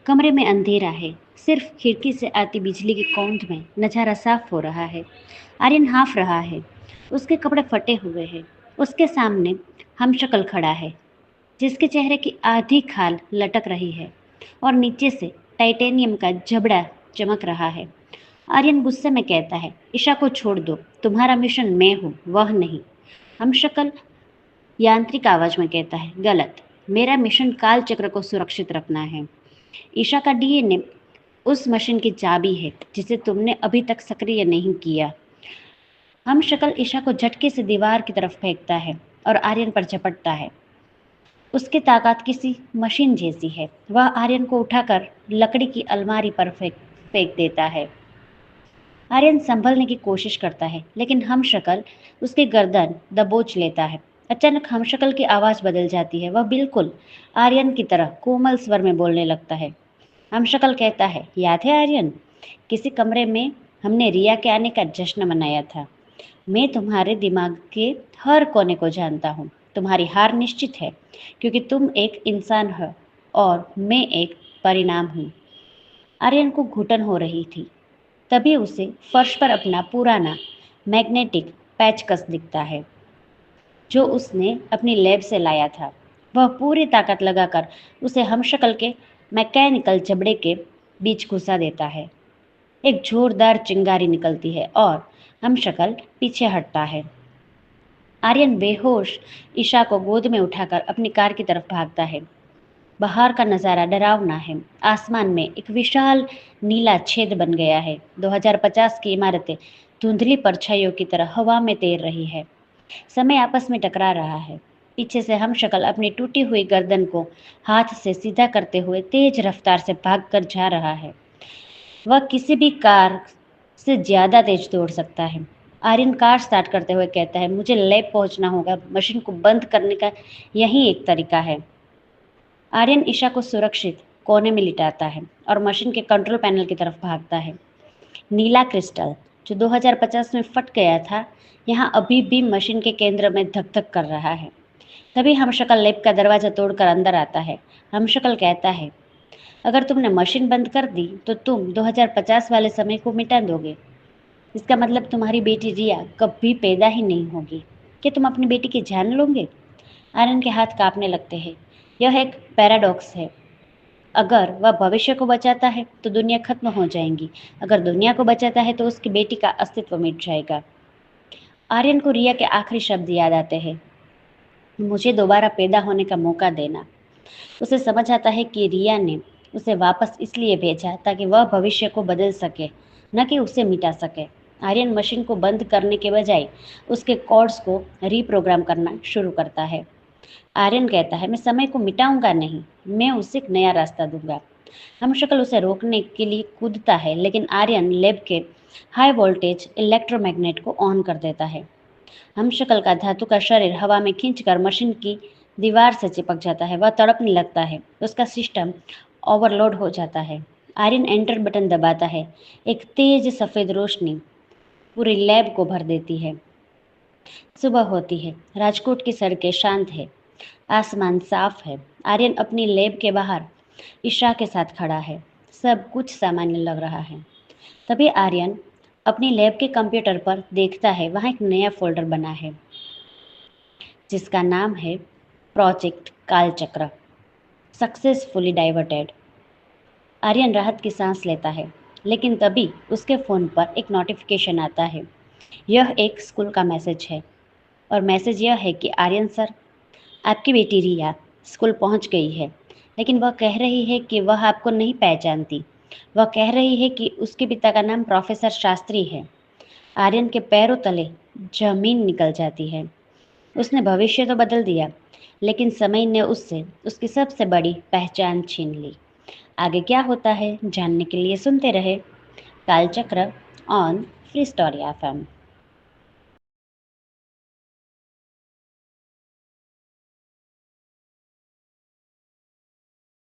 कमरे में अंधेरा है। सिर्फ खिड़की से आती बिजली की कौंध में नजारा साफ हो रहा है। आर्यन हाँफ रहा है। उसके कपड़े फटे हुए हैं। उसके सामने हमशक्ल खड़ा है, जिसके चेहरे की आधी खाल लटक रही है और नीचे से टाइटेनियम का जबड़ा चमक रहा है। आर्यन गुस्से में कहता है, ईशा को छोड़ दो। तुम्हारा मिशन मैं हूँ, वह नहीं। हमशक्ल यांत्रिक आवाज में कहता है, गलत। मेरा मिशन काल चक्र को सुरक्षित रखना है। ईशा का डीएनए उस मशीन की चाबी है जिसे तुमने अभी तक सक्रिय नहीं किया। हम शक्ल ईशा को झटके से दीवार की तरफ फेंकता है और आर्यन पर झपटता है। उसकी ताकत किसी मशीन जैसी है। वह आर्यन को उठाकर लकड़ी की अलमारी पर फेंक देता है। आर्यन संभलने की कोशिश करता है, लेकिन हम शक्ल उसकी गर्दन दबोच लेता है। अचानक हम शक्ल की आवाज बदल जाती है। वह बिल्कुल आर्यन की तरह कोमल स्वर में बोलने लगता है। हमशक्ल कहता है, याद है आर्यन, किसी कमरे में हमने रिया के आने का जश्न मनाया था। मैं तुम्हारे दिमाग के हर कोने को जानता हूँ। तुम्हारी हार निश्चित है, क्योंकि तुम एक इंसान हो और मैं एक परिणाम हूँ। आर्यन को घुटन हो रही थी। तभी उसे फर्श पर अपना पुराना मैग्नेटिक पैचकस दिखता है, जो उसने अपनी लैब से लाया था। वह पूरी ताकत लगाकर उसे हमशक्ल के मैकेनिकल जबड़े के बीच घुसा देता है। एक जोरदार चिंगारी निकलती है और हमशक्ल पीछे हटता है। आर्यन बेहोश ईशा को गोद में उठाकर अपनी कार की तरफ भागता है। बाहर का नज़ारा डरावना है। आसमान में एक विशाल नीला छेद बन गया है। 2050 की इमारतें धुंधली परछाइयों की तरह हवा में तैर रही है। समय आपस में टकरा रहा है। पीछे से हमशक्ल अपनी टूटी हुई गर्दन को हाथ से सीधा करते हुए तेज रफ्तार से भागकर जा रहा है। वह किसी भी कार से ज्यादा तेज दौड़ सकता है। आर्यन कार स्टार्ट करते हुए कहता है, मुझे लैब पहुंचना होगा। मशीन को बंद करने का यही एक तरीका है। आर्यन ईशा को सुरक्षित कोने में लिटाता है और मशीन के कंट्रोल पैनल की तरफ भागता है। नीला क्रिस्टल, जो 2050 में फट गया था, यहाँ अभी भी मशीन के केंद्र में धक धक कर रहा है। तभी हमशक्ल लैब का दरवाजा तोड़कर अंदर आता है। हमशक्ल कहता है, अगर तुमने मशीन बंद कर दी तो तुम 2050 वाले समय को मिटा दोगे। इसका मतलब तुम्हारी बेटी रिया कभी पैदा ही नहीं होगी। क्या तुम अपनी बेटी की जान लोगे? आर्यन के हाथ कांपने लगते हैं। यह एक पैराडॉक्स है। अगर वह भविष्य को बचाता है तो दुनिया खत्म हो जाएगी। अगर दुनिया को बचाता है तो उसकी बेटी का अस्तित्व मिट जाएगा। आर्यन को रिया के आखिरी शब्द याद आते हैं, मुझे दोबारा पैदा होने का मौका देना। उसे समझ आता है कि रिया ने उसे वापस इसलिए भेजा ताकि वह भविष्य को बदल सके, न कि उसे मिटा सके। आर्यन मशीन को बंद करने के बजाय उसके कोड्स को रीप्रोग्राम करना शुरू करता है। आर्यन कहता है, मैं समय को मिटाऊंगा नहीं, मैं उसे एक नया रास्ता दूंगा। हमशक्ल उसे रोकने के लिए कूदता है, लेकिन आर्यन लैब के हाई वोल्टेज इलेक्ट्रोमैग्नेट को ऑन कर देता है। हमशक्ल का धातु का शरीर हवा में खींचकर मशीन की दीवार से चिपक जाता है। वह तड़पने लगता है। उसका सिस्टम ओवरलोड हो जाता है। आर्यन एंटर बटन दबाता है। एक तेज सफ़ेद रोशनी पूरी लैब को भर देती है। सुबह होती है। राजकोट की सड़कें शांत है। आसमान साफ है। आर्यन अपनी लैब के बाहर ईशा के साथ खड़ा है। सब कुछ सामान्य लग रहा है। तभी आर्यन अपनी लैब के कंप्यूटर पर देखता है। वहाँ एक नया फोल्डर बना है, जिसका नाम है प्रोजेक्ट कालचक्र, सक्सेसफुली डाइवर्टेड। आर्यन राहत की सांस लेता है, लेकिन तभी उसके फ़ोन पर एक नोटिफिकेशन आता है। यह एक स्कूल का मैसेज है और मैसेज यह है कि आर्यन सर, आपकी बेटी रिया स्कूल पहुंच गई है, लेकिन वह कह रही है कि वह आपको नहीं पहचानती। वह कह रही है कि उसके पिता का नाम प्रोफेसर शास्त्री है। आर्यन के पैरों तले जमीन निकल जाती है। उसने भविष्य तो बदल दिया, लेकिन समय ने उससे उसकी सबसे बड़ी पहचान छीन ली। आगे क्या होता है जानने के लिए सुनते रहे कालचक्र ऑन फ्री स्टोरी एफएम।